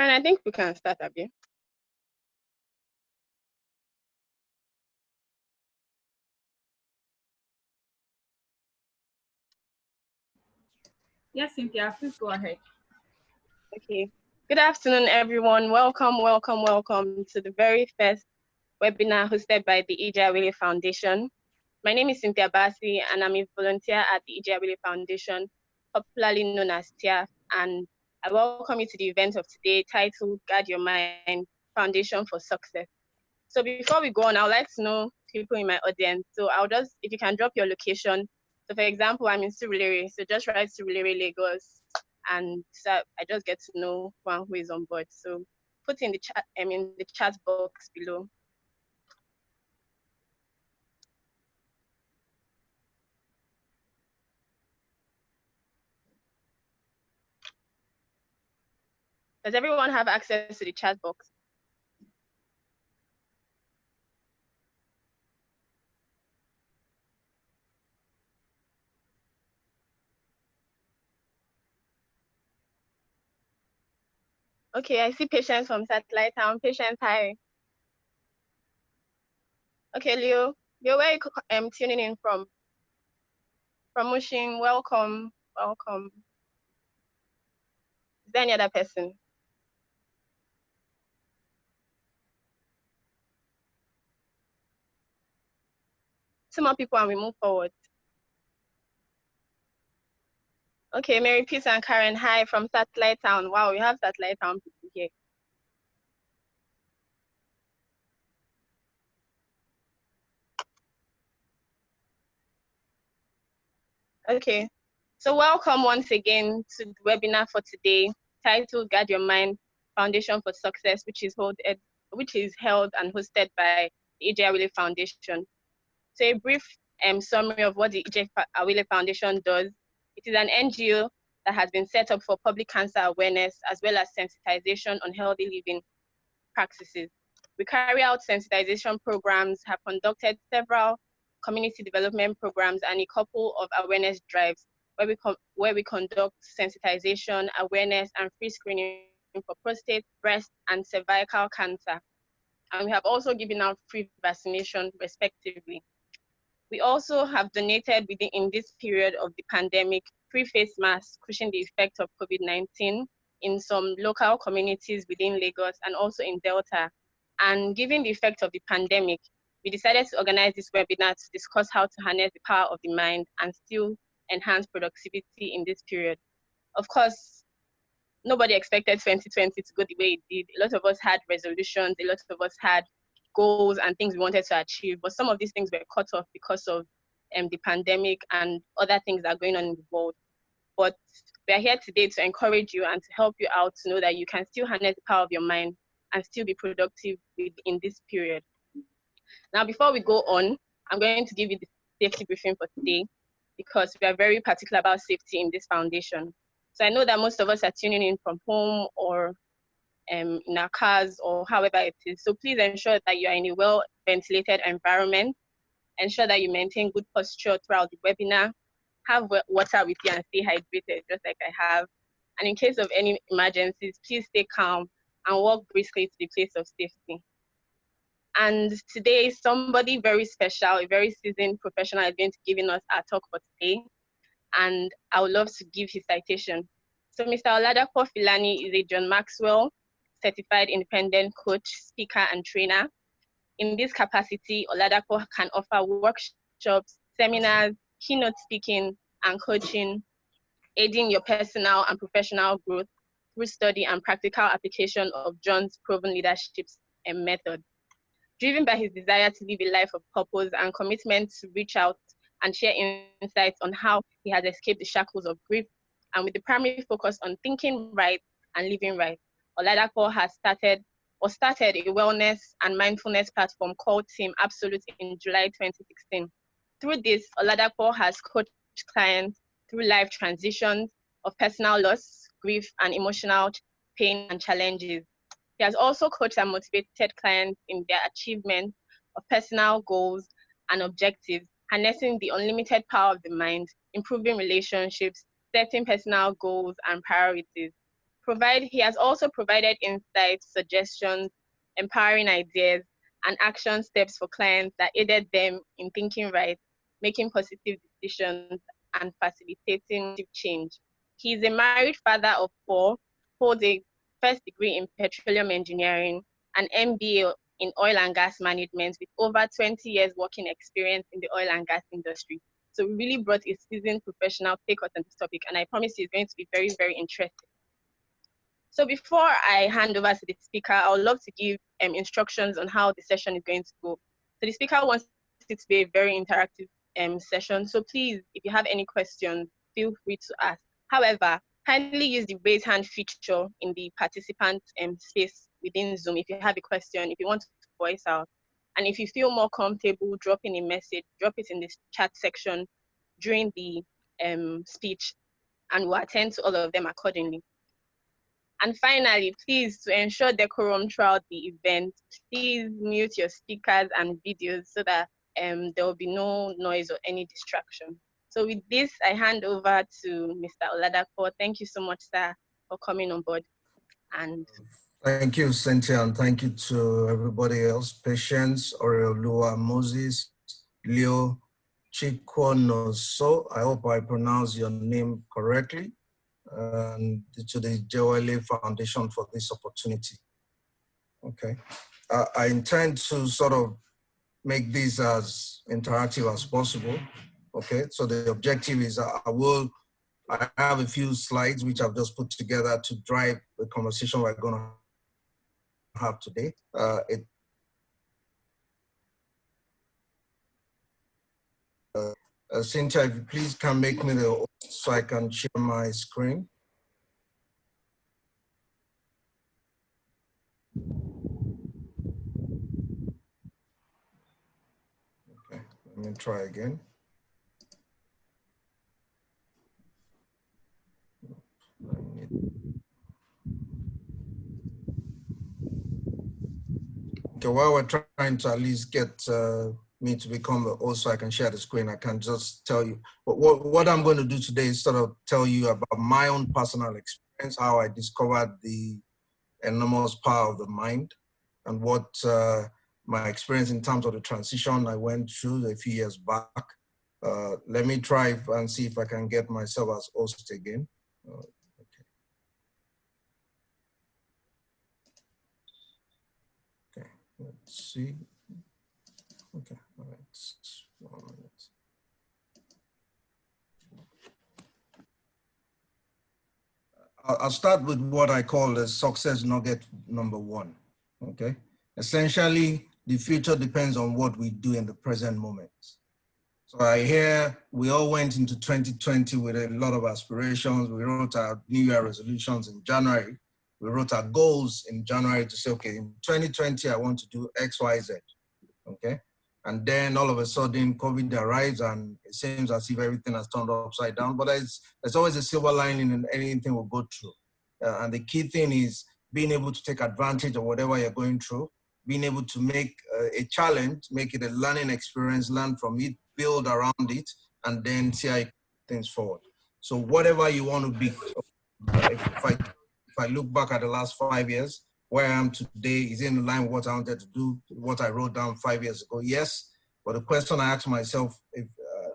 Karen, I think we can start, Abby. Yes, Cynthia, please go ahead. Okay. Good afternoon, everyone. Welcome to the very first webinar hosted by the E.J. Awele Foundation. My name is Cynthia Bassi, and I'm a volunteer at the E.J. Awele Foundation, popularly known as TIAF, and I welcome you to the event of today titled Guard Your Mind, Foundation for Success. So before we go on, I would like to know people in my audience. So if you can drop your location. So for example, I'm in Surulere, so just write Surulere, Lagos, and so I just get to know one who is on board. So put in the chat box below. Does everyone have access to the chat box? Okay, I see Patience from Satellite Town. Patience, hi. Okay, Leo, where are you tuning in from? From Mushin, welcome. Is there any other person? Two more people and we move forward. Okay, Mary, Peace, and Karen, hi from Satellite Town. Wow, we have Satellite Town people here. Okay, so welcome once again to the webinar for today, titled Guard Your Mind, Foundation for Success, which is held and hosted by the E.J. Awele Foundation. So a brief summary of what the E.J. Awele Foundation does. It is an NGO that has been set up for public cancer awareness as well as sensitization on healthy living practices. We carry out sensitization programs, have conducted several community development programs and a couple of awareness drives where we conduct sensitization, awareness, and free screening for prostate, breast, and cervical cancer. And we have also given out free vaccination, respectively. We also have donated in this period of the pandemic free face masks, cushioning the effect of COVID-19 in some local communities within Lagos and also in Delta. And given the effect of the pandemic, we decided to organize this webinar to discuss how to harness the power of the mind and still enhance productivity in this period. Of course, nobody expected 2020 to go the way it did. A lot of us had resolutions, a lot of us had goals and things we wanted to achieve, but some of these things were cut off because of the pandemic and other things that are going on in the world. But we are here today to encourage you and to help you out to know that you can still harness the power of your mind and still be productive in this period. Now, before we go on, I'm going to give you the safety briefing for today because we are very particular about safety in this foundation. So I know that most of us are tuning in from home or in our cars or however it is. So please ensure that you are in a well-ventilated environment. Ensure that you maintain good posture throughout the webinar. Have water with you and stay hydrated, just like I have. And in case of any emergencies, please stay calm and walk briskly to the place of safety. And today, somebody very special, a very seasoned professional is going to be giving us our talk for today. And I would love to give his citation. So Mr. Oladapo Filani is a John Maxwell certified independent coach, speaker, and trainer. In this capacity, Oladapo can offer workshops, seminars, keynote speaking, and coaching, aiding your personal and professional growth through study and practical application of John's proven leadership method. Driven by his desire to live a life of purpose and commitment to reach out and share insights on how he has escaped the shackles of grief, and with the primary focus on thinking right and living right, Oladapo has started a wellness and mindfulness platform called Team Absolute in July 2016. Through this, Oladapo has coached clients through life transitions of personal loss, grief, and emotional pain and challenges. He has also coached and motivated clients in their achievement of personal goals and objectives, harnessing the unlimited power of the mind, improving relationships, setting personal goals and priorities, He has also provided insights, suggestions, empowering ideas, and action steps for clients that aided them in thinking right, making positive decisions, and facilitating change. He is a married father of 4, holds a first degree in petroleum engineering, an MBA in oil and gas management with over 20 years working experience in the oil and gas industry. So we really brought a seasoned professional take us on this topic, and I promise you it's going to be very, very interesting. So before I hand over to the speaker, I would love to give instructions on how the session is going to go. So the speaker wants it to be a very interactive session. So please, if you have any questions, feel free to ask. However, kindly use the raise hand feature in the participant space within Zoom if you have a question, if you want to voice out. And if you feel more comfortable dropping a message, drop it in the chat section during the speech, and we'll attend to all of them accordingly. And finally, please, to ensure decorum throughout the event, please mute your speakers and videos so that there will be no noise or any distraction. So with this, I hand over to Mr. Oladapo. Thank you so much, sir, for coming on board. And thank you, Cynthia, and thank you to everybody else. Patience, Oreolua, Moses, Leo, Chikwonoso. I hope I pronounce your name correctly. And to the Jewele Foundation for this opportunity. Okay. I intend to sort of make this as interactive as possible. Okay. So the objective is I have a few slides which I've just put together to drive the conversation we're going to have today. Cynthia, if you please can make me the host so I can share my screen. Okay, let me try again. Okay, while we're trying to at least get me to become the host so I can share the screen, I can just tell you, what I'm going to do today is sort of tell you about my own personal experience, how I discovered the enormous power of the mind, and what my experience in terms of the transition I went through a few years back. Let me try and see if I can get myself as host again. Okay, let's see. Okay, all right. 1 minute. I'll start with what I call the success nugget number 1. Okay, essentially, the future depends on what we do in the present moment. So I hear we all went into 2020 with a lot of aspirations. We wrote our New Year resolutions in January. We wrote our goals in January to say, okay, in 2020, I want to do X, Y, Z. Okay. And then all of a sudden COVID arrives and it seems as if everything has turned upside down, but there's always a silver lining in anything we'll go through. And the key thing is being able to take advantage of whatever you're going through, being able to make a challenge, make it a learning experience, learn from it, build around it, and then see how you things forward. So whatever you want to be, if I look back at the last 5 years, where I am today is in line with what I wanted to do, what I wrote down 5 years ago. Yes, but the question I asked myself, if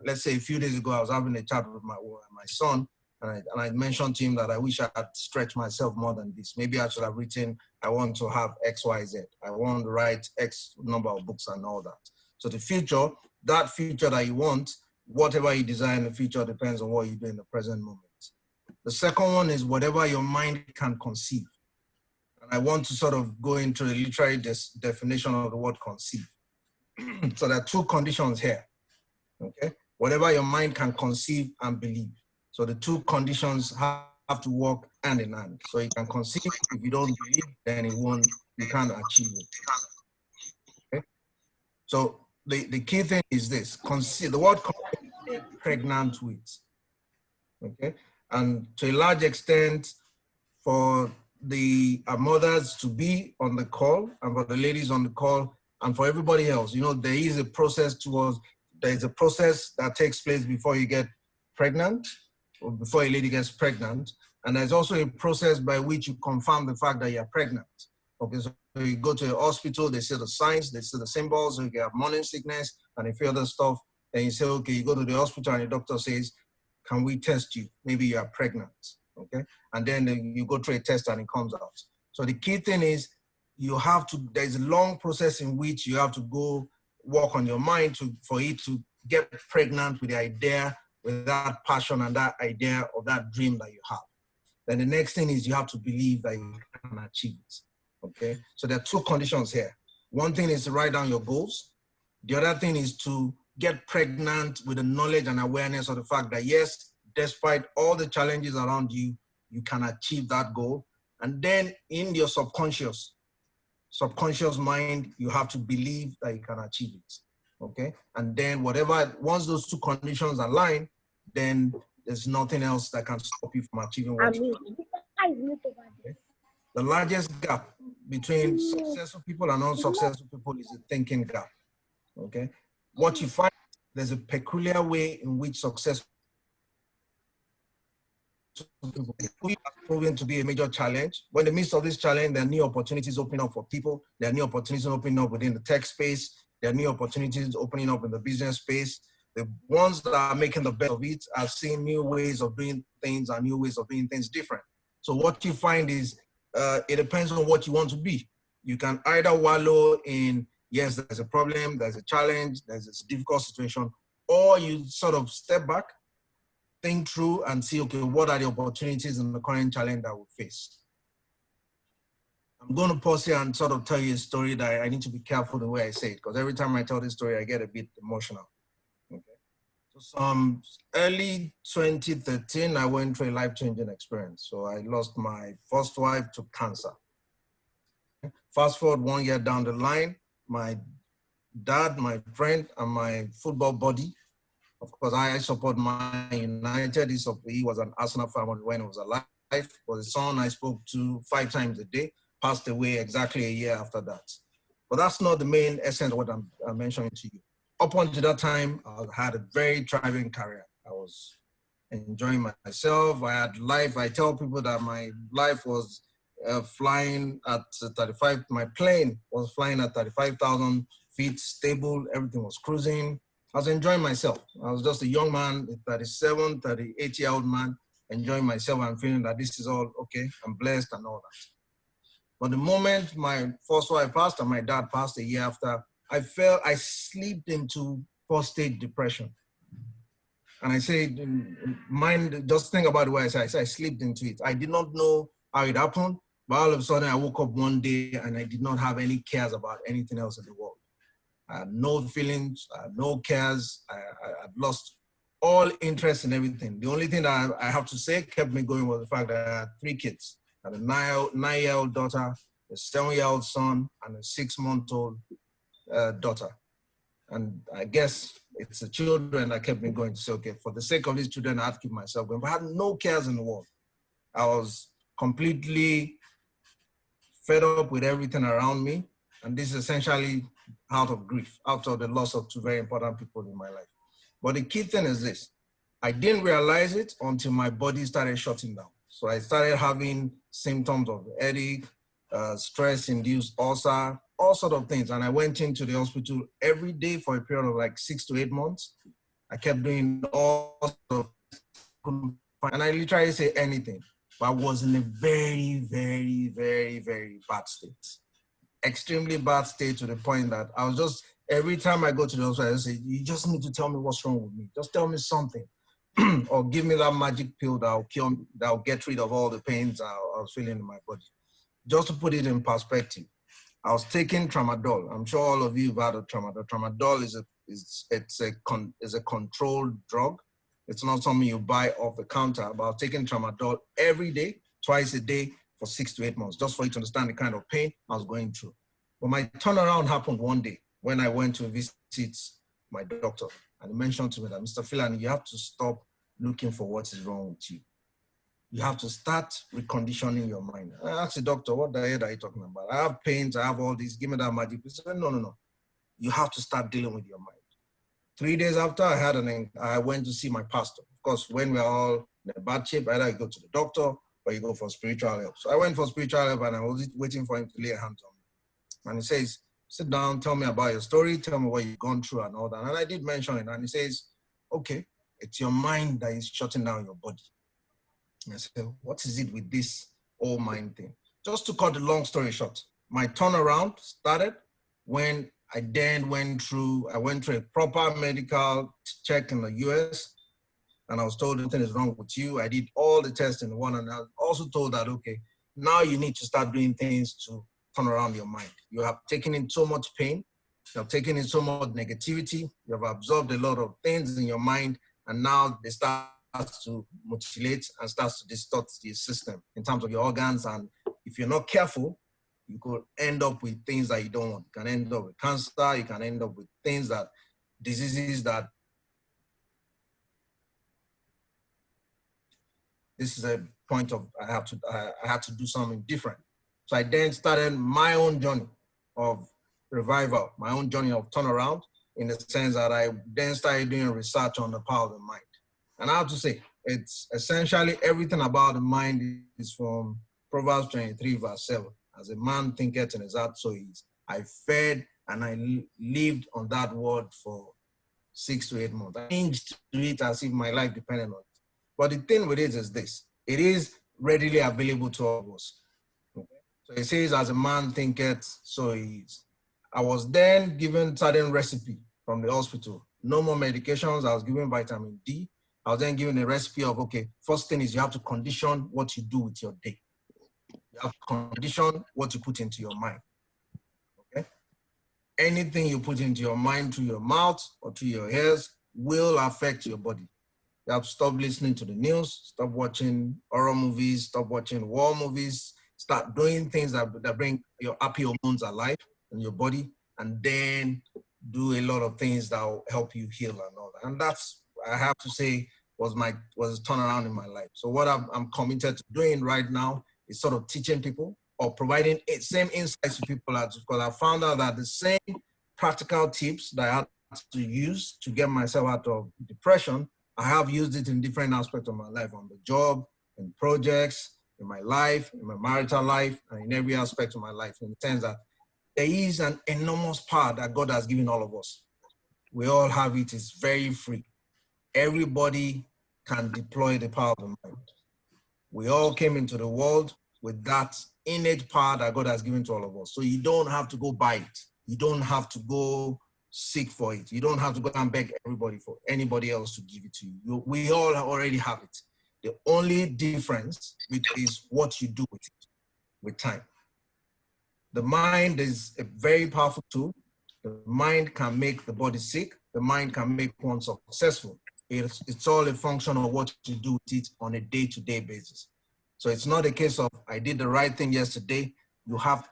let's say a few days ago, I was having a chat with my son, and I mentioned to him that I wish I had stretched myself more than this. Maybe I should have written, I want to have X, Y, Z. I want to write X number of books and all that. So the future, that future that you want, whatever you desire in the future depends on what you do in the present moment. The second one is whatever your mind can conceive. And I want to sort of go into the literary definition of the word conceive. So there are 2 conditions here, okay? Whatever your mind can conceive and believe. So the 2 conditions have to work hand in hand. So you can conceive, if you don't believe, then you can't achieve it, okay? So the key thing is this, conceive, the word conceive, pregnant with, okay? And to a large extent, for the mothers to be on the call and for the ladies on the call and for everybody else, you know, there is a process that takes place before you get pregnant or before a lady gets pregnant. And there's also a process by which you confirm the fact that you're pregnant. Okay, so you go to a hospital, they see the signs, they see the symbols, you have morning sickness and a few other stuff. Then you say, okay, you go to the hospital and the doctor says, can we test you? Maybe you are pregnant, okay? And then you go through a test and it comes out. So the key thing is you have to, there's a long process in which you have to go work on your mind for it to get pregnant with the idea, with that passion and that idea of that dream that you have. Then the next thing is you have to believe that you can achieve it, okay? So there are two conditions here. One thing is to write down your goals. The other thing is to get pregnant with the knowledge and awareness of the fact that yes, despite all the challenges around you, you can achieve that goal. And then in your subconscious mind, you have to believe that you can achieve it, okay? And then once those two conditions align, then there's nothing else that can stop you from achieving what you want. Okay? The largest gap between successful people and unsuccessful people is the thinking gap, okay? What you find, there's a peculiar way in which successful people has proven to be a major challenge. But in the midst of this challenge, there are new opportunities opening up for people. There are new opportunities opening up within the tech space. There are new opportunities opening up in the business space. The ones that are making the best of it are seeing new ways of doing things and new ways of doing things different. So what you find is it depends on what you want to be. You can either wallow in, yes, there's a problem, there's a challenge, there's a difficult situation, or you sort of step back, think through and see, okay, what are the opportunities in the current challenge that we face? I'm going to pause here and sort of tell you a story that I need to be careful the way I say it, because every time I tell this story, I get a bit emotional. Okay. So some early 2013, I went through a life-changing experience. So I lost my first wife to cancer. Fast forward 1 year down the line, my dad, my friend, and my football buddy, of course, I support Man United. He was an Arsenal fan when he was alive. But the son I spoke to 5 times a day passed away exactly a year after that. But that's not the main essence of what I'm mentioning to you. Up until that time, I had a very thriving career. I was enjoying myself. I had life. I tell people that my life was flying at 35. My plane was flying at 35,000 feet, stable. Everything was cruising. I was enjoying myself. I was just a young man, a 37, 38-year-old man, enjoying myself and feeling that this is all okay. I'm blessed and all that. But the moment my first wife passed and my dad passed a year after, I slipped into post-stage depression. And I say, mind, just think about the way I say I slipped into it. I did not know how it happened, but all of a sudden I woke up one day and I did not have any cares about anything else in the world. I had no feelings, I had no cares. I had lost all interest in everything. The only thing that I have to say kept me going was the fact that I had 3 kids. I had a 9-year-old daughter, a 7-year-old son, and a 6-month-old daughter. And I guess it's the children that kept me going to say, okay, for the sake of these children, I have to keep myself going. But I had no cares in the world. I was completely fed up with everything around me. And this is essentially out of grief, out of the loss of 2 very important people in my life. But the key thing is this. I didn't realize it until my body started shutting down. So I started having symptoms of headache, stress-induced ulcer, all sorts of things. And I went into the hospital every day for a period of like 6 to 8 months. I kept doing all sorts of things, and I literally say anything, but I was in a very, very, very, very bad state. Extremely bad state to the point that I was just, every time I go to the hospital, I say, you just need to tell me what's wrong with me. Just tell me something. Or give me that magic pill that'll get rid of all the pains I was feeling in my body. Just to put it in perspective, I was taking tramadol. I'm sure all of you have had a tramadol. Tramadol is a controlled drug. It's not something you buy off the counter, but I was taking tramadol every day, twice a day for 6 to 8 months, just for you to understand the kind of pain I was going through. But my turnaround happened one day when I went to visit my doctor, and he mentioned to me that, Mr. Filani, you have to stop looking for what is wrong with you. You have to start reconditioning your mind. I asked the doctor, what the hell are you talking about? I have pains, I have all this, give me that magic. He said, no. You have to start dealing with your mind. 3 days after, I went to see my pastor. Of course, when we're all in a bad shape, either you go to the doctor or you go for spiritual help. So I went for spiritual help and I was waiting for him to lay hands on me. And he says, sit down, tell me about your story, tell me what you've gone through and all that. And I did mention it. And he says, okay, it's your mind that is shutting down your body. And I said, what is it with this whole mind thing? Just to cut the long story short, my turnaround started when I went through a proper medical check in the US, and I was told nothing is wrong with you. I did all the tests in one, and I was also told that, okay, now you need to start doing things to turn around your mind. You have taken in so much pain, you have taken in so much negativity, you have absorbed a lot of things in your mind, and now they start to mutilate and starts to distort the system in terms of your organs. And if you're not careful, you could end up with things that you don't want. You can end up with cancer, you can end up with things that, diseases that, this is a point of, I had to do something different. So I then started my own journey of revival, my own journey of turnaround, in the sense that I then started doing research on the power of the mind. And I have to say, it's essentially everything about the mind is from Proverbs 23 verse 7. As a man thinketh in his heart, so he is. I fed and I lived on that word for 6 to 8 months. I changed to it as if my life depended on it. But the thing with it is this, it is readily available to all of us. Okay? So it says, as a man thinketh, so he is. I was then given certain recipe from the hospital. No more medications. I was given vitamin D. I was then given a recipe of, okay, first thing is you have to condition what you do with your day. You have to condition what you put into your mind. Okay? Anything you put into your mind through your mouth or through your ears will affect your body. You have to stop listening to the news, stop watching horror movies, stop watching war movies, start doing things that bring your happy hormones alive in your body, and then do a lot of things that will help you heal and all that. And that's, I have to say, was a turnaround in my life. So what I'm committed to doing right now is sort of teaching people or providing same insights to people, because I found out that the same practical tips that I had to use to get myself out of depression, I have used it in different aspects of my life, on the job, in projects, in my life, in my marital life, and in every aspect of my life, in the sense that there is an enormous power that God has given all of us. We all have it, it's very free. Everybody can deploy the power of the mind. We all came into the world with that innate power that God has given to all of us. So you don't have to go buy it. You don't have to go seek for it. You don't have to go and beg anybody else to give it to you. We all already have it. The only difference is what you do with it, with time. The mind is a very powerful tool. The mind can make the body sick. The mind can make one successful. It's all a function of what you do with it on a day-to-day basis. So it's not a case of, I did the right thing yesterday.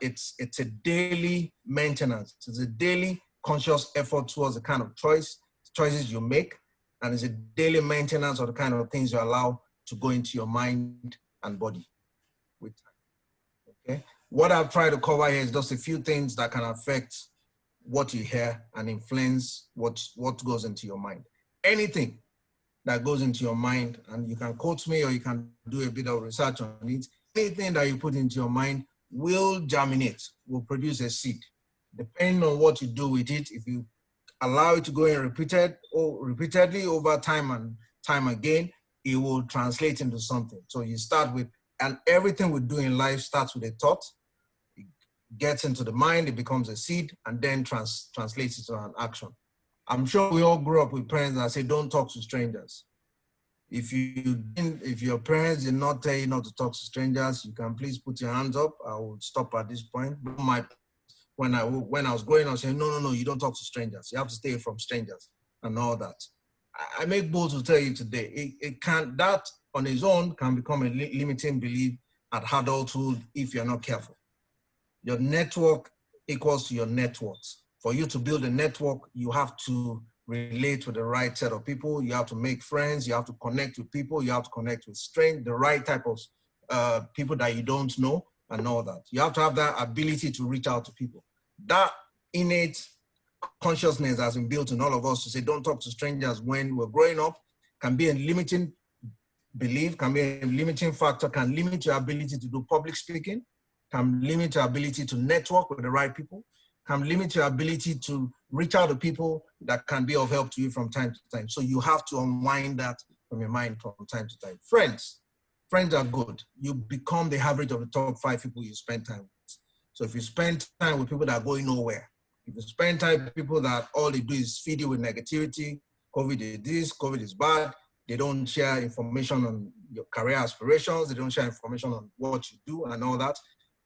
It's a daily maintenance. It's a daily conscious effort towards the kind of choices you make. And it's a daily maintenance of the kind of things you allow to go into your mind and body with time. Okay. What I've tried to cover here is just a few things that can affect what you hear and influence what goes into your mind. Anything that goes into your mind, and you can quote me or you can do a bit of research on it, anything that you put into your mind will germinate, will produce a seed. Depending on what you do with it, if you allow it to go in repeatedly over time and time again, it will translate into something. So you start with, and everything we do in life starts with a thought, it gets into the mind, it becomes a seed, and then translates it to an action. I'm sure we all grew up with parents that say, don't talk to strangers. If your parents did not tell you not to talk to strangers, you can please put your hands up. I will stop at this point. When I was growing up, I was saying, no, you don't talk to strangers. You have to stay from strangers and all that. I make bold to tell you today, that on its own can become a limiting belief at adulthood if you're not careful. Your network equals to your net worth. For you to build a network, you have to relate with the right set of people. You have to make friends. You have to connect with people. You have to connect with the right type of people that you don't know and all that. You have to have that ability to reach out to people. That innate consciousness has been built in all of us to say, don't talk to strangers when we're growing up, can be a limiting belief, can be a limiting factor, can limit your ability to do public speaking, can limit your ability to network with the right people, can limit your ability to reach out to people that can be of help to you from time to time. So you have to unwind that from your mind from time to time. Friends are good. You become the average of the top 5 people you spend time with. So if you spend time with people that are going nowhere, if you spend time with people that all they do is feed you with negativity, COVID is this, COVID is bad, they don't share information on your career aspirations, they don't share information on what you do and all that,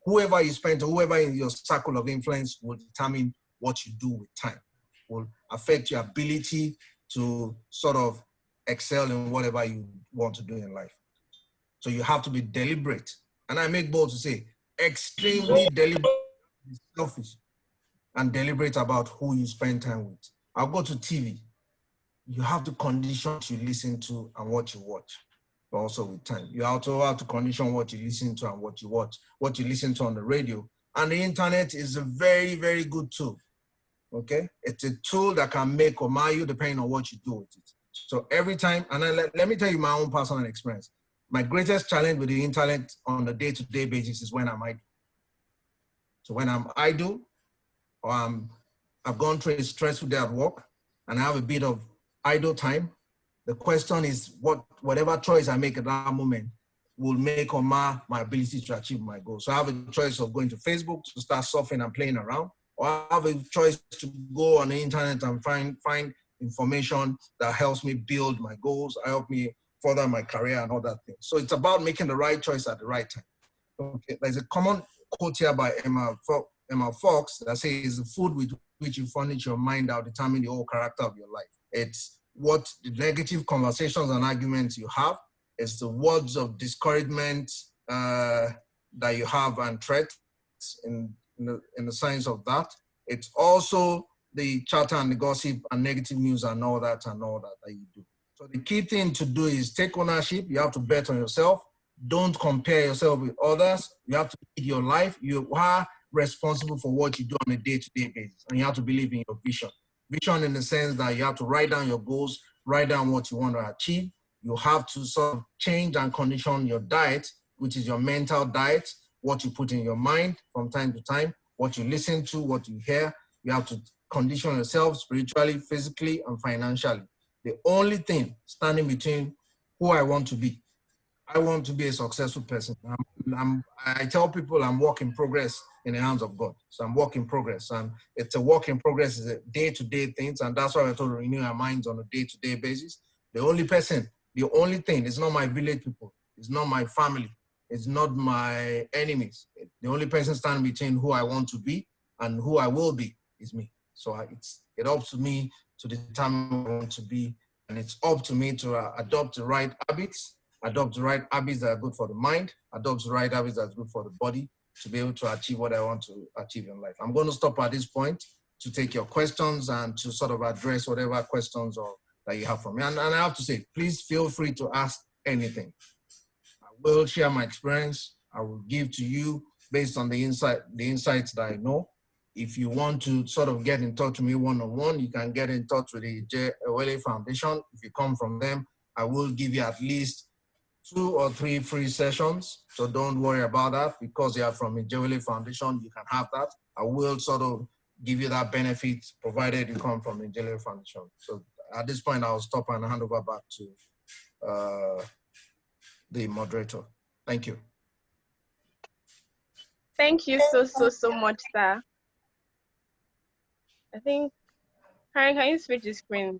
whoever you spend, whoever in your circle of influence will determine what you do with time, will affect your ability to sort of excel in whatever you want to do in life. So you have to be deliberate. And I make bold to say, extremely deliberate, selfish, and deliberate about who you spend time with. I'll go to TV. You have to condition what you listen to and what you watch, but also with time. You also have to condition what you listen to and what you watch, what you listen to on the radio. And the internet is a very, very good tool, okay? It's a tool that can make or mar you depending on what you do with it. So every time, and let me tell you my own personal experience. My greatest challenge with the internet on a day-to-day basis is when I'm idle. So when I'm idle, or I've gone through a stressful day at work and I have a bit of idle time, the question is whatever choice I make at that moment will make or mar my ability to achieve my goal. So I have a choice of going to Facebook to start surfing and playing around, or I have a choice to go on the internet and find information that helps me build my goals, help me further my career and all that thing. So it's about making the right choice at the right time. Okay, there's a common quote here by Emma Fox that says the food with which you furnish your mind out determine the whole character of your life. It's what the negative conversations and arguments you have. It's the words of discouragement that you have and threats in the science of that. It's also the chatter and the gossip and negative news and all that you do. So the key thing to do is take ownership. You have to bet on yourself. Don't compare yourself with others. You have to lead your life. You are responsible for what you do on a day-to-day basis. And you have to believe in your vision. Vision in the sense that you have to write down your goals, write down what you want to achieve. You have to sort of change and condition your diet, which is your mental diet, what you put in your mind from time to time, what you listen to, what you hear. You have to condition yourself spiritually, physically, and financially. The only thing standing between who I want to be, I want to be a successful person. I tell people I'm work in progress in the hands of God. So I'm work in progress. And it's a work in progress, it's a day-to-day things. And that's why I told to renew our minds on a day-to-day basis. The only thing, it's not my village people. It's not my family. It's not my enemies. The only person standing between who I want to be and who I will be is me. So it's up to me to determine who I want to be. And it's up to me to adopt the right habits, adopt the right habits that are good for the mind, adopt the right habits that are good for the body to be able to achieve what I want to achieve in life. I'm going to stop at this point to take your questions and to sort of address whatever questions or that you have for me. And I have to say, please feel free to ask anything. I will share my experience. I will give to you based on the insights that I know. If you want to sort of get in touch with me one-on-one, you can get in touch with the J. Ewele Foundation. If you come from them, I will give you at least 2 or 3 free sessions. So don't worry about that. Because you are from the J. Ewele Foundation, you can have that. I will sort of give you that benefit provided you come from the J. Ewele Foundation. So at this point, I'll stop and hand over back to the moderator. Thank you. Thank you so much, sir. I think, Karen, can you switch the screen?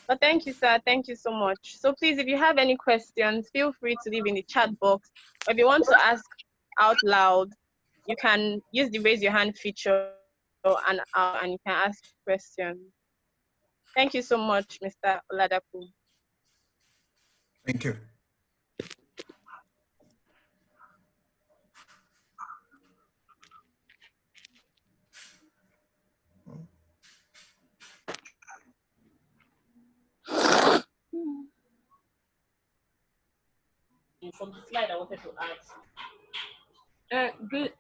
But thank you, sir. Thank you so much. So please, if you have any questions, feel free to leave in the chat box. Or if you want to ask out loud, you can use the raise your hand feature and you can ask questions. Thank you so much, Mr. Oladapu. Thank you. From the slide I wanted to add. Good.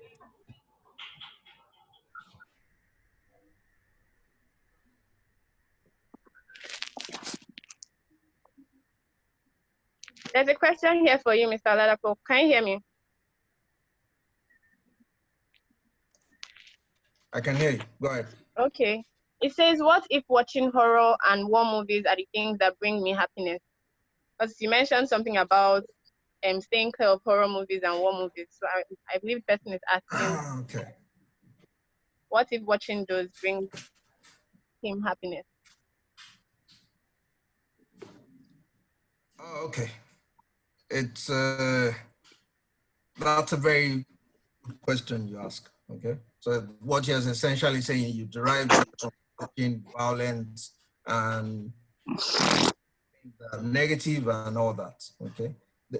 There's a question here for you, Mr. Ladapo. Can you hear me? I can hear you. Go ahead. Okay. It says, what if watching horror and war movies are the things that bring me happiness? Because you mentioned something about staying clear of horror movies and war movies. So I believe the person is asking, Okay. what if watching those brings him happiness? Oh, okay. It's that's a very good question you ask. Okay. So what you're essentially saying, you derive joy from watching violence and negative and all that. Okay. The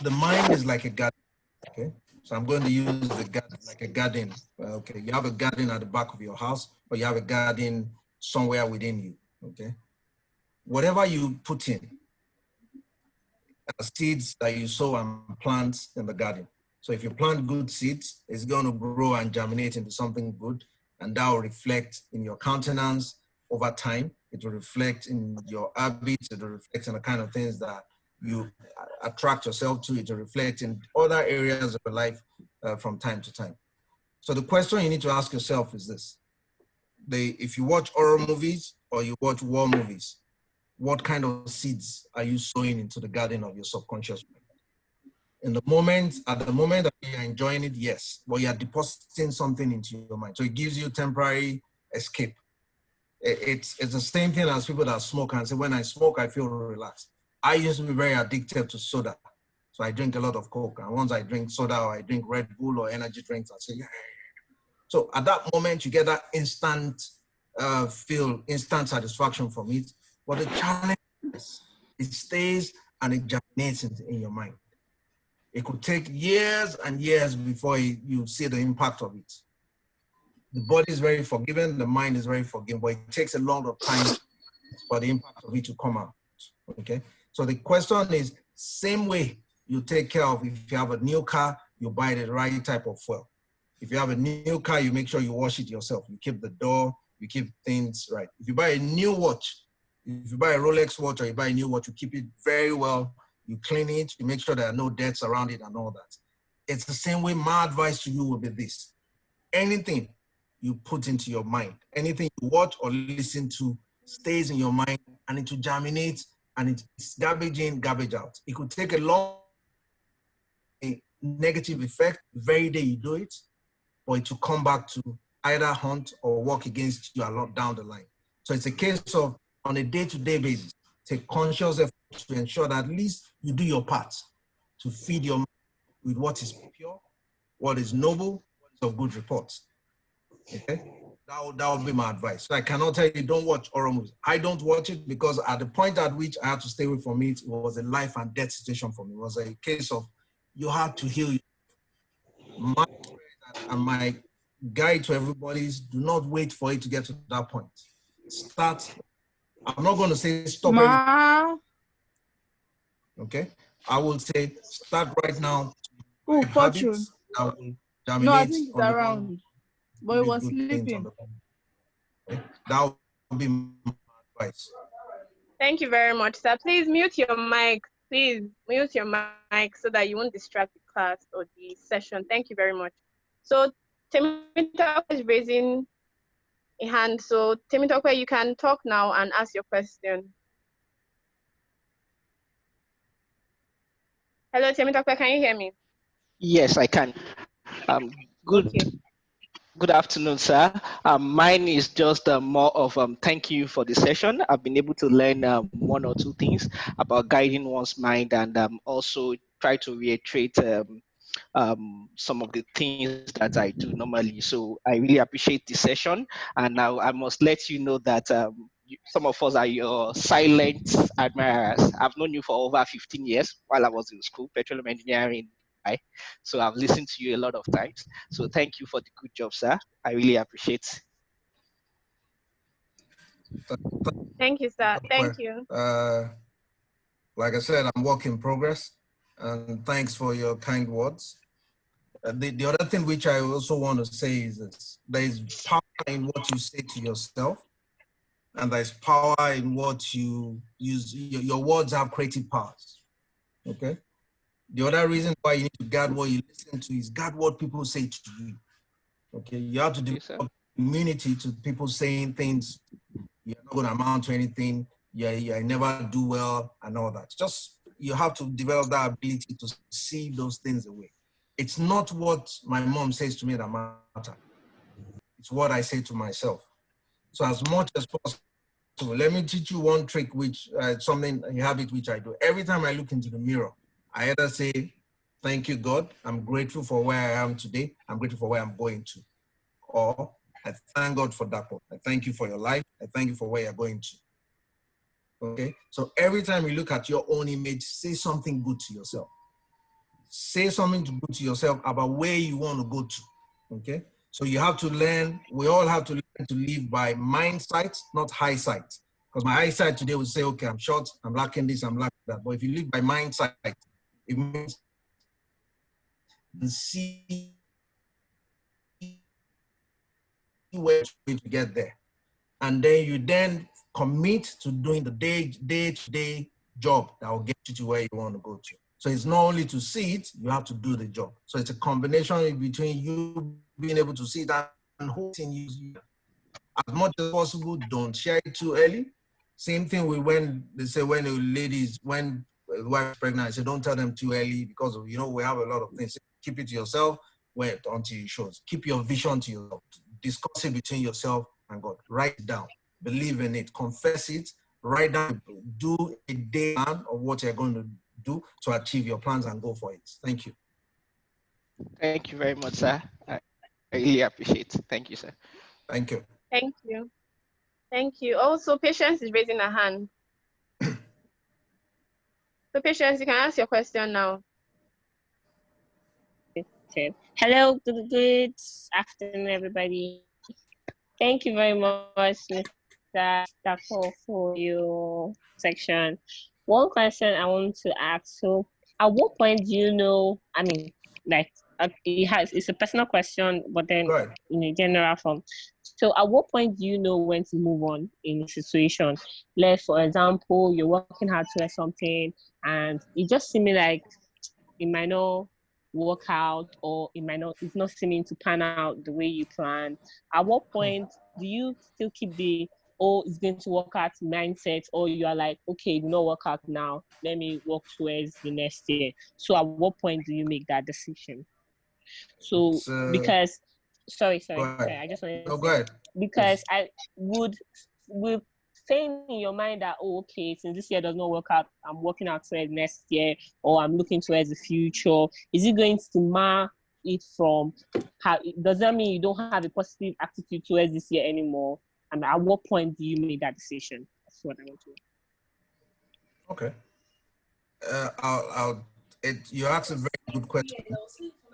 the mind is like a garden. Okay. So I'm going to use the garden like a garden. Okay. You have a garden at the back of your house, or you have a garden somewhere within you. Okay. Whatever you put in, seeds that you sow and plant in the garden. So if you plant good seeds, it's going to grow and germinate into something good, and that will reflect in your countenance over time. It will reflect in your habits. It will reflect in the kind of things that you attract yourself to. It will reflect in other areas of your life from time to time. So the question you need to ask yourself is this: if you watch horror movies or you watch war movies, what kind of seeds are you sowing into the garden of your subconscious mind? At the moment that you're enjoying it, yes, but you're depositing something into your mind. So it gives you temporary escape. It's the same thing as people that smoke and say, when I smoke, I feel relaxed. I used to be very addicted to soda. So I drink a lot of Coke. And once I drink soda or I drink Red Bull or energy drinks, I say, yeah. So at that moment, you get that instant instant satisfaction from it. But the challenge is it stays and it germinates in your mind. It could take years and years before you see the impact of it. The body is very forgiving, the mind is very forgiving, but it takes a lot of time for the impact of it to come out. Okay. So the question is, same way you take care of, if you have a new car, you buy the right type of fuel. If you have a new car, you make sure you wash it yourself. You keep the door, you keep things right. If you buy a new watch, if you buy a Rolex watch or you buy a new watch, you keep it very well. You clean it, you make sure there are no debts around it and all that. It's the same way my advice to you will be this. Anything you put into your mind, anything you watch or listen to stays in your mind, and it will germinate, and it's garbage in, garbage out. It could take a long negative effect the very day you do it, or it will come back to either haunt or work against you a lot down the line. So it's a case of, on a day-to-day basis, take conscious effort to ensure that at least you do your part to feed your mind with what is pure, what is noble, what is of good reports. Okay? That would be my advice. So I cannot tell you don't watch horror movies. I don't watch it because at the point at which I had to stay away from it, it was a life and death situation for me. It was a case of you had to heal. My and my guide to everybody is, do not wait for it to get to that point. Start. I'm not going to say stop everything. Okay. I will say start right now. Oh, Fortune. Habits that will No, I germinate think it's on the around, but it was sleeping. Okay? That will be my advice. Thank you very much, sir. Please mute your mic. Please mute your mic so that you won't distract the class or the session. Thank you very much. So Temitope is raising a hand. So Temitope, you can talk now and ask your question. Hello, Temitope, can you hear me? Yes, I can. Good. Okay. Good afternoon, sir. Mine is just more of thank you for the session. I've been able to learn one or two things about guiding one's mind, and also try to reiterate some of the things that I do normally. So I really appreciate the session. And now I must let you know that some of us are your silent admirers. I've known you for over 15 years while I was in school, petroleum engineering. So I've listened to you a lot of times. So thank you for the good job, sir. I really appreciate it. Thank you, sir. Thank you. Like I said, I'm work in progress, and thanks for your kind words. The other thing which I also want to say is this: there is power in what you say to yourself, and there's power in what you use. Your words have creative powers. Okay. The other reason why you need to guard what you listen to is guard what people say to you. Okay. You have to Yes, sir. develop immunity to people saying things you're not going to amount to anything. You never do well and all that. Just you have to develop that ability to see those things away. It's not what my mom says to me that matter. It's what I say to myself. So as much as possible, let me teach you one trick, which something a habit which I do. Every time I look into the mirror, I either say, "Thank you, God. I'm grateful for where I am today. I'm grateful for where I'm going to," or "I thank God for that. I thank you for your life. I thank you for where you're going to." Okay. So every time you look at your own image, say something good to yourself. Say something good to yourself about where you want to go to. Okay. So you have to learn, we all have to learn to live by mind sight, not high sight. Because my eyesight today will say, okay, I'm short, I'm lacking this, I'm lacking that. But if you live by mind sight, it means you see where to get there. And then you then commit to doing the day-to-day job that will get you to where you want to go to. So it's not only to see it, you have to do the job. So it's a combination between you being able to see that and hoping you. As much as possible, don't share it too early. Same thing with when they say when when the wife is pregnant, I say don't tell them too early because of, we have a lot of things. Keep it to yourself, wait until it shows. Keep your vision to yourself. Discuss it between yourself and God. Write it down. Believe in it. Confess it. Write down. Do a day plan of what you're going to do to achieve your plans and go for it. Thank you. Thank you very much, sir. I really appreciate it. Thank you, sir. Thank you. Thank you. Thank you. Also, Patience is raising a hand. So, Patience, you can ask your question now. Hello, good afternoon, everybody. Thank you very much, Mr. Stako, for your section. One question I want to ask: so, at what point do you know? I mean, like, it's a personal question, but then in a general form. So, at what point do you know when to move on in a situation? Like, for example, you're working hard towards something, and it just seems like it might not work out, or it's not seeming to pan out the way you planned. At what point do you still keep the it's going to work out mindset, or you are like, okay, it will not work out now, let me work towards the next year? So at what point do you make that decision? So because sorry, I just wanted to say, because I would saying in your mind that, oh, okay, since this year does not work out, I'm working out towards next year, or I'm looking towards the future. Is it going to mar it from how? Does that mean you don't have a positive attitude towards this year anymore? And at what point do you make that decision? That's what I want to know. Okay. You asked a very good question,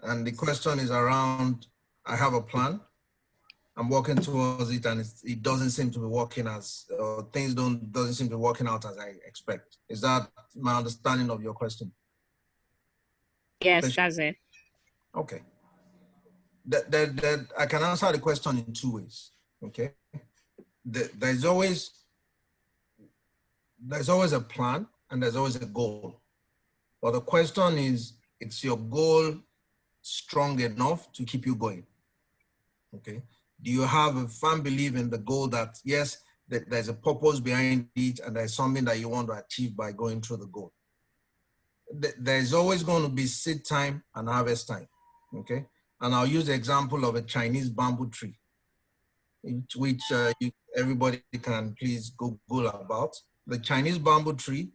and the question is around, I have a plan, I'm working towards it, and it doesn't seem to be working things doesn't seem to be working out as I expect. Is that my understanding of your question? Yes, that's it. Okay. I can answer the question in two ways. Okay. There's always a plan and there's always a goal. But the question is, it's your goal strong enough to keep you going? Okay. Do you have a firm belief in the goal that, yes, that there's a purpose behind it and there's something that you want to achieve by going through the goal? There's always going to be seed time and harvest time. Okay. And I'll use the example of a Chinese bamboo tree, which everybody can please Google about. The Chinese bamboo tree,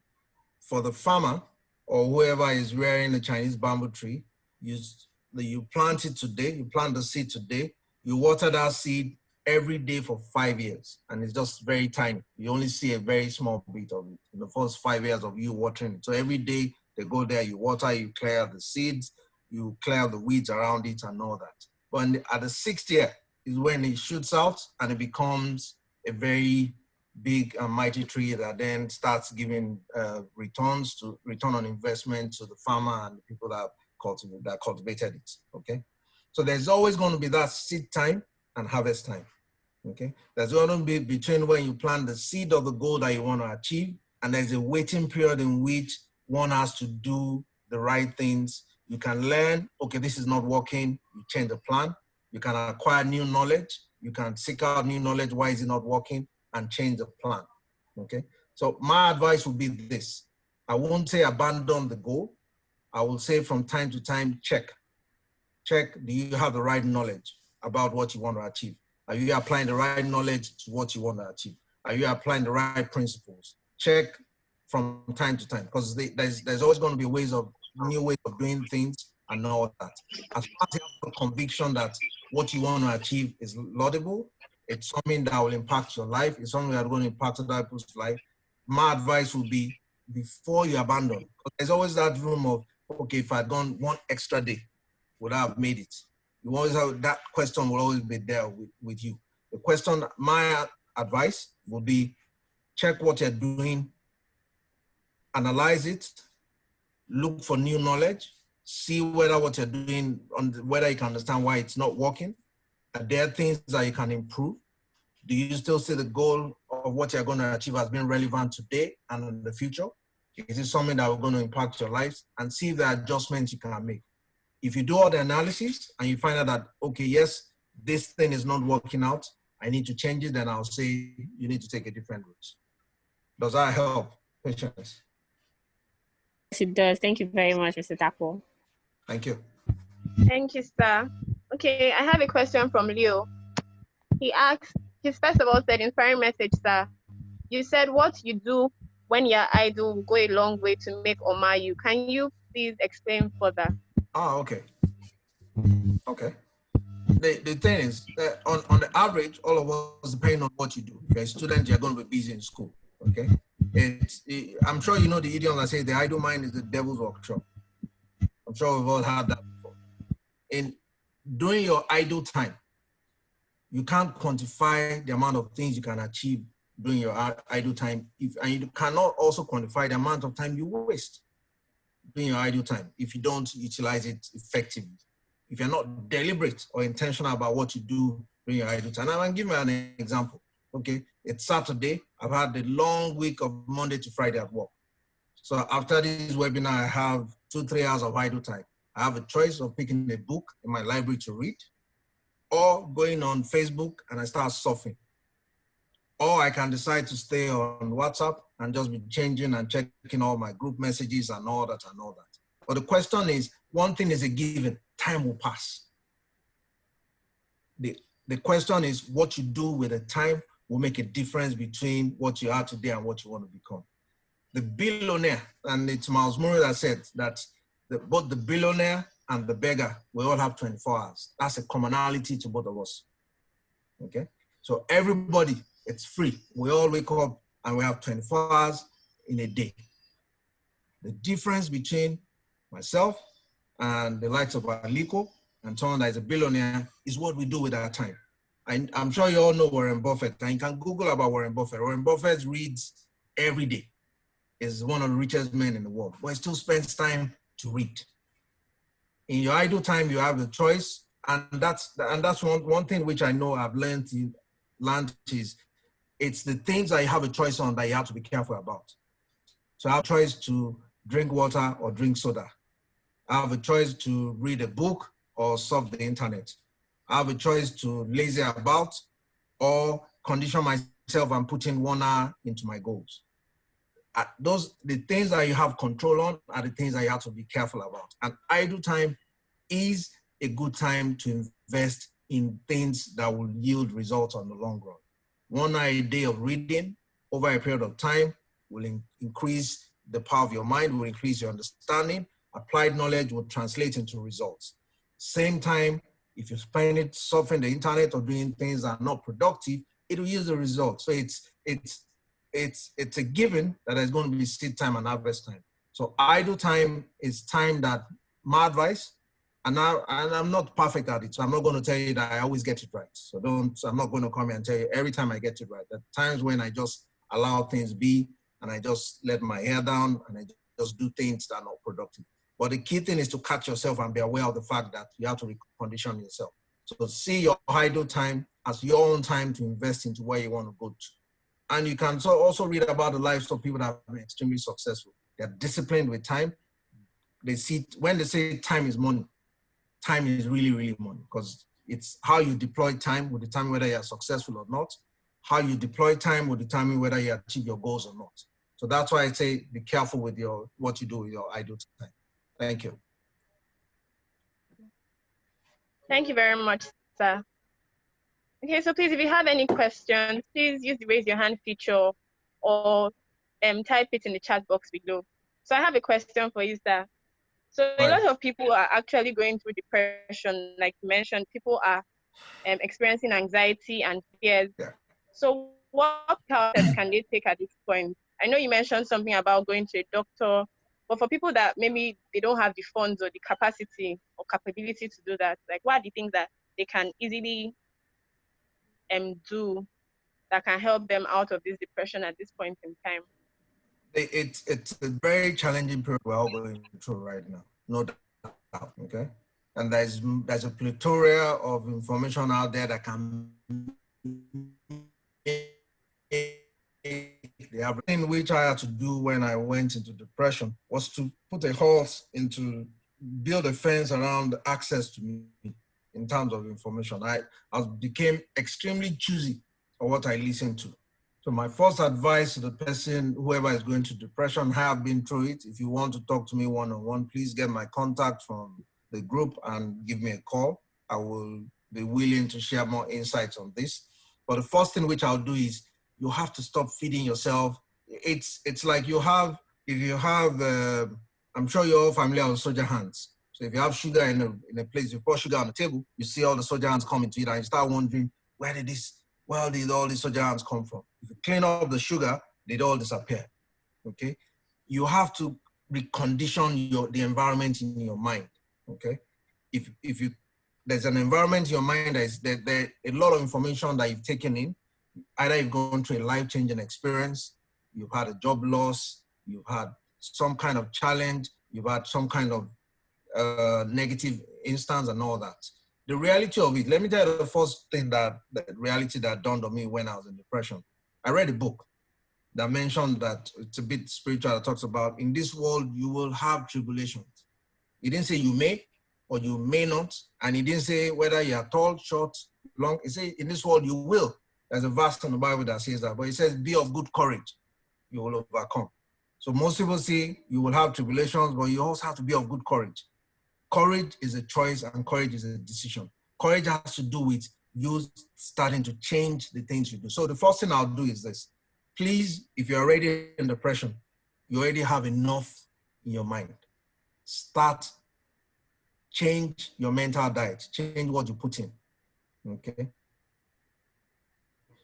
for the farmer or whoever is rearing a Chinese bamboo tree, you plant it today, you plant the seed today, you water that seed every day for 5 years, and it's just very tiny. You only see a very small bit of it in the first 5 years of you watering it. So every day they go there, you water, you clear the seeds, you clear the weeds around it and all that. But at the 6th year is when it shoots out and it becomes a very big and mighty tree that then starts giving return on investment to the farmer and the people that cultivated it. Okay, so there's always going to be that seed time and harvest time. Okay, there's going to be between when you plant the seed of the goal that you want to achieve, and there's a waiting period in which one has to do the right things. You can learn, okay, this is not working, you change the plan. You can acquire new knowledge. You can seek out new knowledge, why is it not working, and change the plan, okay? So my advice would be this. I won't say abandon the goal. I will say from time to time, check, do you have the right knowledge about what you want to achieve? Are you applying the right knowledge to what you want to achieve? Are you applying the right principles? Check from time to time, because there's always going to be new ways of doing things and all that. As far as you have a conviction that what you want to achieve is laudable, it's something that will impact your life, it's something that's going to impact other people's life, my advice would be before you abandon, because there's always that room of, okay, if I'd gone one extra day, would I have made it? You always have that question will always be there with you. The question, my advice would be check what you're doing, analyze it, look for new knowledge, see whether what you're doing, whether you can understand why it's not working. Are there things that you can improve? Do you still see the goal of what you're going to achieve as being relevant today and in the future? Is it something that will going to impact your lives? And see if there are adjustments you can make. If you do all the analysis and you find out that, okay, yes, this thing is not working out, I need to change it, then I'll say you need to take a different route. Does that help? Patience. Yes, it does. Thank you very much, Mr. Tapo. Thank you. Thank you, sir. Okay, I have a question from Leo. He asked, his first of all said, inspiring message, sir. You said what you do when you're idle will go a long way to make or mar you. Can you please explain further? Ah, okay. Okay. The thing is, on the average, all of us, depending on what you do, if you're a student, you're going to be busy in school, okay? I'm sure you know the idiom that says the idle mind is the devil's workshop. I'm sure we've all heard that before. In during your idle time, you can't quantify the amount of things you can achieve during your idle time, and you cannot also quantify the amount of time you waste during your idle time if you don't utilize it effectively. If you're not deliberate or intentional about what you do during your idle time. I'll give you an example. Okay, it's Saturday. I've had a long week of Monday to Friday at work. So after this webinar, I have 2-3 hours of idle time. I have a choice of picking a book in my library to read, or going on Facebook and I start surfing. Or I can decide to stay on WhatsApp and just be changing and checking all my group messages and all that and all that. But the question is, one thing is a given, time will pass. The question is what you do with the time will make a difference between what you are today and what you want to become. The billionaire, and it's Miles Murray that said that both the billionaire and the beggar, we all have 24 hours. That's a commonality to both of us, okay? So everybody, it's free. We all wake up and we have 24 hours in a day. The difference between myself and the likes of Aliko and someone that is a billionaire is what we do with our time. I'm sure you all know Warren Buffett, and you can Google about Warren Buffett. Warren Buffett reads every day. He's one of the richest men in the world, but he still spends time to read. In your idle time, you have the choice, and that's one thing which I know I've learned is it's the things that you have a choice on that you have to be careful about. So I have a choice to drink water or drink soda. I have a choice to read a book or surf the internet. I have a choice to lazy about or condition myself and put in 1 hour into my goals. The things that you have control on are the things that you have to be careful about. And idle time is a good time to invest in things that will yield results on the long run. 1 hour a day of reading over a period of time will increase the power of your mind, will increase your understanding. Applied knowledge will translate into results. Same time, if you spend it surfing the internet or doing things that are not productive, it will use the results. So it's a given that there's going to be seed time and harvest time. So idle time is time that my advice, and I'm not perfect at it, so I'm not going to tell you that I always get it right. So I'm not going to come here and tell you every time I get it right. There are times when I just allow things be and I just let my hair down and I just do things that are not productive. But the key thing is to catch yourself and be aware of the fact that you have to recondition yourself. So see your idle time as your own time to invest into where you want to go to. And you can also read about the lives of people that have been extremely successful. They're disciplined with time. They see, when they say time is money, time is really, really money, because it's how you deploy time will determine whether you're successful or not. How you deploy time will determine whether you achieve your goals or not. So that's why I say be careful with what you do with your idle time. Thank you. Thank you very much, sir. Okay, so please, if you have any questions, please use the raise your hand feature or type it in the chat box below. So I have a question for you, sir. So a lot of people are actually going through depression, like you mentioned. People are experiencing anxiety and fears. Yeah. So what steps can they take at this point? I know you mentioned something about going to a doctor, but for people that maybe they don't have the funds or the capacity or capability to do that, like what are the things that they can easily do that can help them out of this depression at this point in time? It's a very challenging period we're all going through right now, no doubt, okay? And there's a plethora of information out there that can the other thing which I had to do when I went into depression was to put a halt into build a fence around access to me in terms of information. I became extremely choosy for what I listened to. So my first advice to the person, whoever is going to depression, have been through it. If you want to talk to me one-on-one, please get my contact from the group and give me a call. I will be willing to share more insights on this. But the first thing which I'll do is you have to stop feeding yourself. It's like if you have, I'm sure you're all familiar with soldier hands. So if you have sugar in a place, you pour sugar on the table, you see all the soldier hands coming to it, and you start wondering, where did all these soldier hands come from? If you clean up the sugar, they'd all disappear, okay? You have to recondition the environment in your mind, okay? If there's an environment in your mind that a lot of information that you've taken in, either you've gone through a life-changing experience, you've had a job loss, you've had some kind of challenge, you've had some kind of negative instance and all that. The reality of it, let me tell you the first thing the reality that dawned on me when I was in depression. I read a book that mentioned that it's a bit spiritual, that talks about in this world, you will have tribulations. He didn't say you may or you may not. And he didn't say whether you are tall, short, long. He said in this world, you will. There's a verse in the Bible that says that, but it says, be of good courage, you will overcome. So most people say you will have tribulations, but you also have to be of good courage. Courage is a choice and courage is a decision. Courage has to do with you starting to change the things you do. So the first thing I'll do is this. Please, if you're already in depression, you already have enough in your mind. Change your mental diet, change what you put in, okay?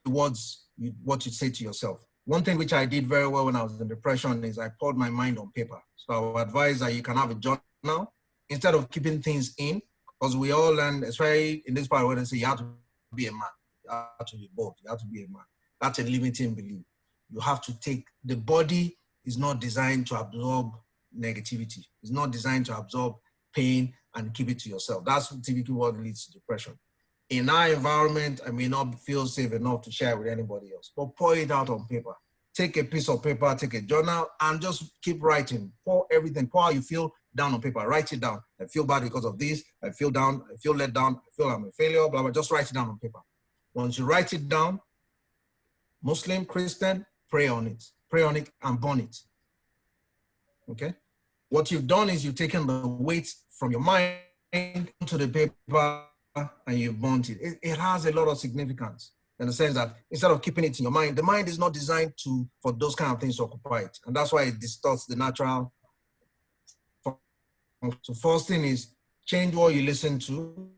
What you say to yourself. One thing which I did very well when I was in depression is I poured my mind on paper. So I would advise that you can have a journal instead of keeping things in, because we all learn, especially in this part where they say you have to be a man, you have to be bold, you have to be a man. That's a limiting belief. You have to the body is not designed to absorb negativity. It's not designed to absorb pain and keep it to yourself. That's typically what leads to depression. In our environment, I may not feel safe enough to share with anybody else, but pour it out on paper. Take a piece of paper, take a journal, and just keep writing. Pour everything, pour how you feel down on paper. Write it down. I feel bad because of this. I feel down. I feel let down. I feel I'm a failure, blah, blah. Just write it down on paper. Once you write it down, Muslim, Christian, pray on it and burn it, okay? What you've done is you've taken the weight from your mind to the paper and you've burnt it. It has a lot of significance in the sense that instead of keeping it in your mind, the mind is not designed for those kind of things to occupy it. And that's why it distorts the natural. So first thing is change what you listen to,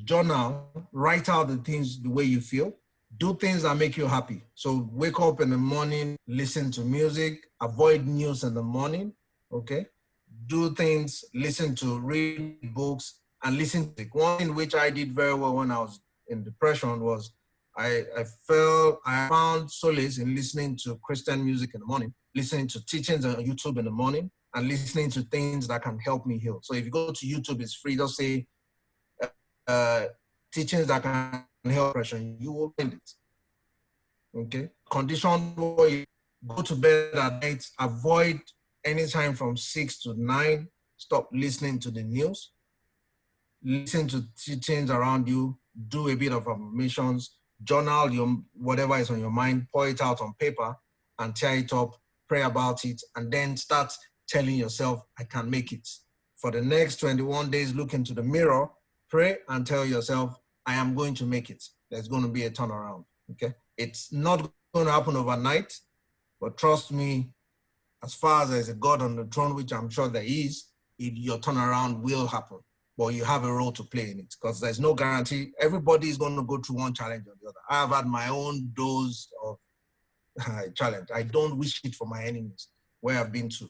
journal, write out the things the way you feel, do things that make you happy. So wake up in the morning, listen to music, avoid news in the morning, okay? Do things, read books, and listen to it. One thing which I did very well when I was in depression was I found solace in listening to Christian music in the morning, listening to teachings on YouTube in the morning, and listening to things that can help me heal. So if you go to YouTube, it's free. Just say teachings that can help depression, you will find it. Okay, condition where you go to bed at night, avoid anytime from 6 to 9, stop listening to the news, listen to teachings around you, do a bit of affirmations, journal your whatever is on your mind, pour it out on paper and tear it up, pray about it, and then start telling yourself, I can make it. For the next 21 days, look into the mirror, pray and tell yourself, I am going to make it. There's going to be a turnaround, okay? It's not going to happen overnight, but trust me, as far as there's a God on the throne, which I'm sure there is, your turnaround will happen. But you have a role to play in it because there's no guarantee. Everybody is going to go through one challenge or the other. I have had my own dose of challenge. I don't wish it for my enemies where I've been to.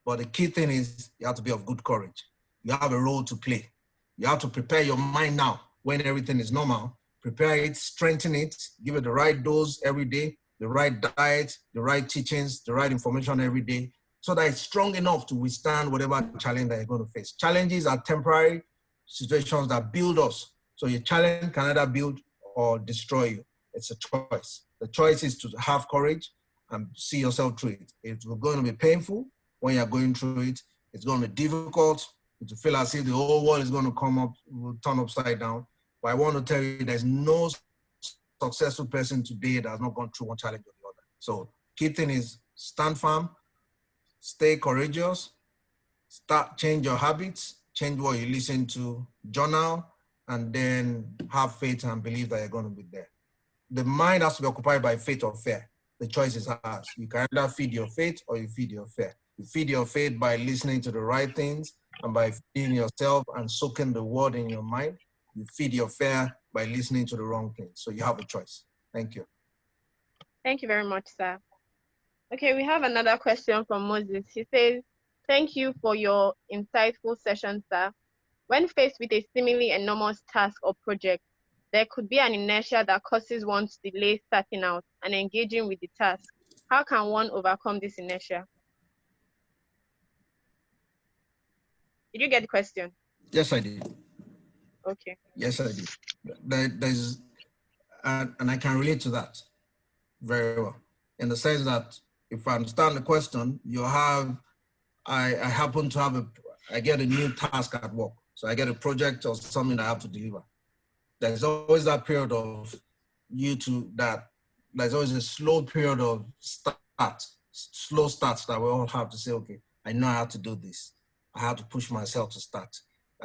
But the key thing is you have to be of good courage. You have a role to play. You have to prepare your mind now when everything is normal. Prepare it, strengthen it, give it the right dose every day, the right diet, the right teachings, the right information every day, so that it's strong enough to withstand whatever challenge that you're going to face. Challenges are temporary situations that build us. So your challenge can either build or destroy you. It's a choice. The choice is to have courage and see yourself through it. It's going to be painful when you're going through it. It's going to be difficult. To feel as if the whole world is going to come up, will turn upside down. But I want to tell you, there's no successful person today that has not gone through one challenge or the other. So key thing is stand firm, stay courageous, change your habits, change what you listen to, journal, and then have faith and believe that you're going to be there. The mind has to be occupied by faith or fear. The choice is ours. You can either feed your faith or you feed your fear. You feed your faith by listening to the right things and by feeding yourself and soaking the word in your mind. You feed your fear by listening to the wrong things. So you have a choice. Thank you. Thank you very much, sir. Okay, we have another question from Moses. He says, thank you for your insightful session, sir. When faced with a seemingly enormous task or project, there could be an inertia that causes one to delay starting out and engaging with the task. How can one overcome this inertia? Did you get the question? Yes, I did. Okay. Yes, I did. There's, and I can relate to that very well, in the sense that if I understand the question, you have, I happen to have I get a new task at work. So I get a project or something I have to deliver. There's always that period of there's always a slow period of slow starts that we all have to say, okay, I know I have to do this. I have to push myself to start.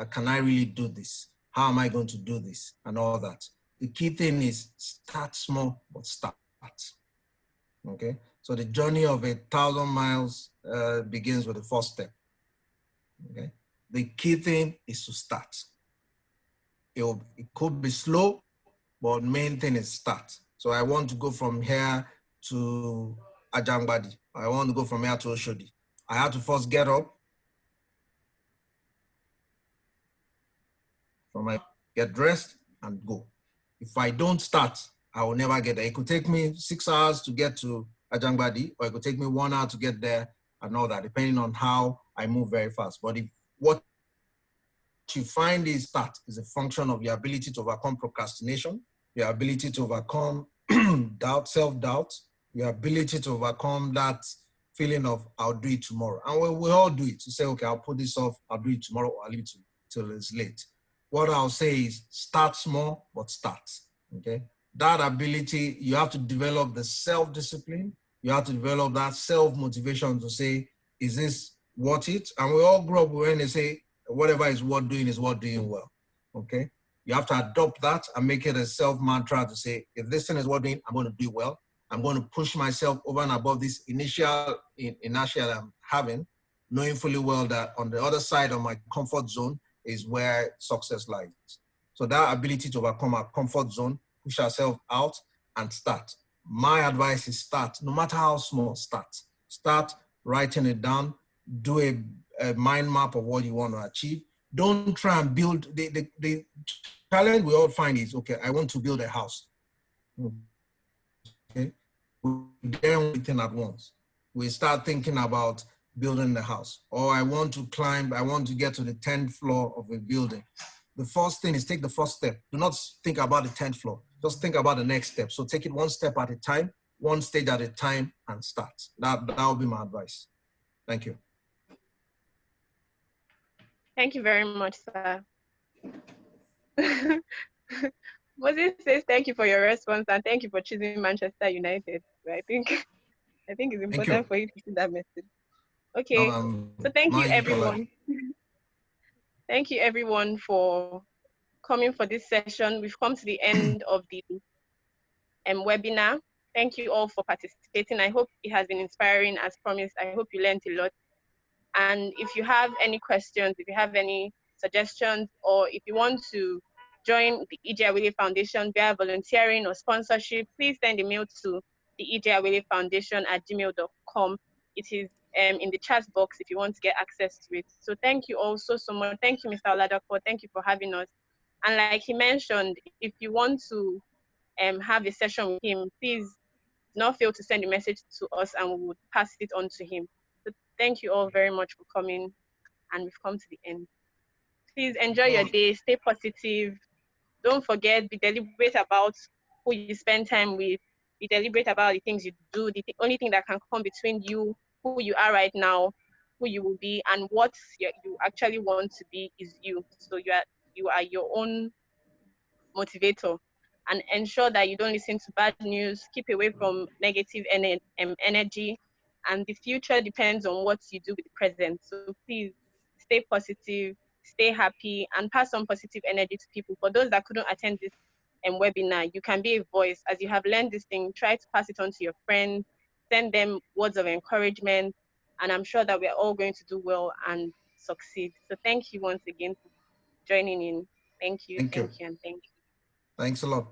Can I really do this? How am I going to do this? And all that. The key thing is start small, but start. Okay? So the journey of 1,000 miles begins with the first step. Okay? The key thing is to start. It could be slow, but main thing is start. So I want to go from here to Ajangbadi. I want to go from here to Oshodi. I have to first get up, get dressed, and go. If I don't start, I will never get there. It could take me 6 hours to get to Ajangbadi, or it could take me 1 hour to get there and all that, depending on how I move very fast. But if what you find is start is a function of your ability to overcome procrastination, your ability to overcome doubt, self-doubt, your ability to overcome that feeling of I'll do it tomorrow. And we all do it. You say, okay, I'll put this off, I'll do it tomorrow, or I'll leave it till it's late. What I'll say is start small, but start, okay? That ability, you have to develop the self-discipline. You have to develop that self-motivation to say, is this worth it? And we all grow up when they say, whatever is worth doing well, okay? You have to adopt that and make it a self-mantra to say, if this thing is worth doing, I'm going to do well. I'm going to push myself over and above this initial inertia that I'm having, knowing fully well that on the other side of my comfort zone is where success lies. So that ability to overcome our comfort zone, push ourselves out and start. My advice is start, no matter how small, start. Start writing it down, do a mind map of what you want to achieve. Don't try and build, the challenge we all find is, okay, I want to build a house. Okay, we then everything at once. We start thinking about building the house. Or I want to get to the 10th floor of a building. the first thing is take the first step. Do not think about the 10th floor. Just think about the next step. So take it one step at a time, one stage at a time, and start. That will be my advice. Thank you. Thank you very much, sir. Moses says thank you for your response and thank you for choosing Manchester United. I think it's important for you to see that message. Okay, so thank you everyone. Thank you everyone for coming for this session. We've come to the end of the webinar. Thank you all for participating. I hope it has been inspiring as promised. I hope you learned a lot. And if you have any questions, if you have any suggestions, or if you want to join the E.J. Awele Foundation via volunteering or sponsorship, please send a mail to the E.J. Awele Foundation at gmail.com. It is in the chat box if you want to get access to it. So thank you all so much. Thank you, Mr. Oladapo. Thank you for having us. And like he mentioned, if you want to have a session with him, please do not fail to send a message to us and we will pass it on to him. So thank you all very much for coming, and we've come to the end. Please enjoy your day, stay positive. Don't forget, be deliberate about who you spend time with. Be deliberate about the things you do. The only thing that can come between you, who you are right now, who you will be, and what you actually want to be is you. So you are your own motivator, and ensure that you don't listen to bad news. Keep away from negative energy, and the future depends on what you do with the present. So please stay positive, stay happy, and pass on positive energy to people. For those that couldn't attend this webinar, you can be a voice. As you have learned this thing, try to pass it on to your friends, send them words of encouragement, and I'm sure that we're all going to do well and succeed. So thank you once again for joining in. Thank you, and thank you. Thanks a lot.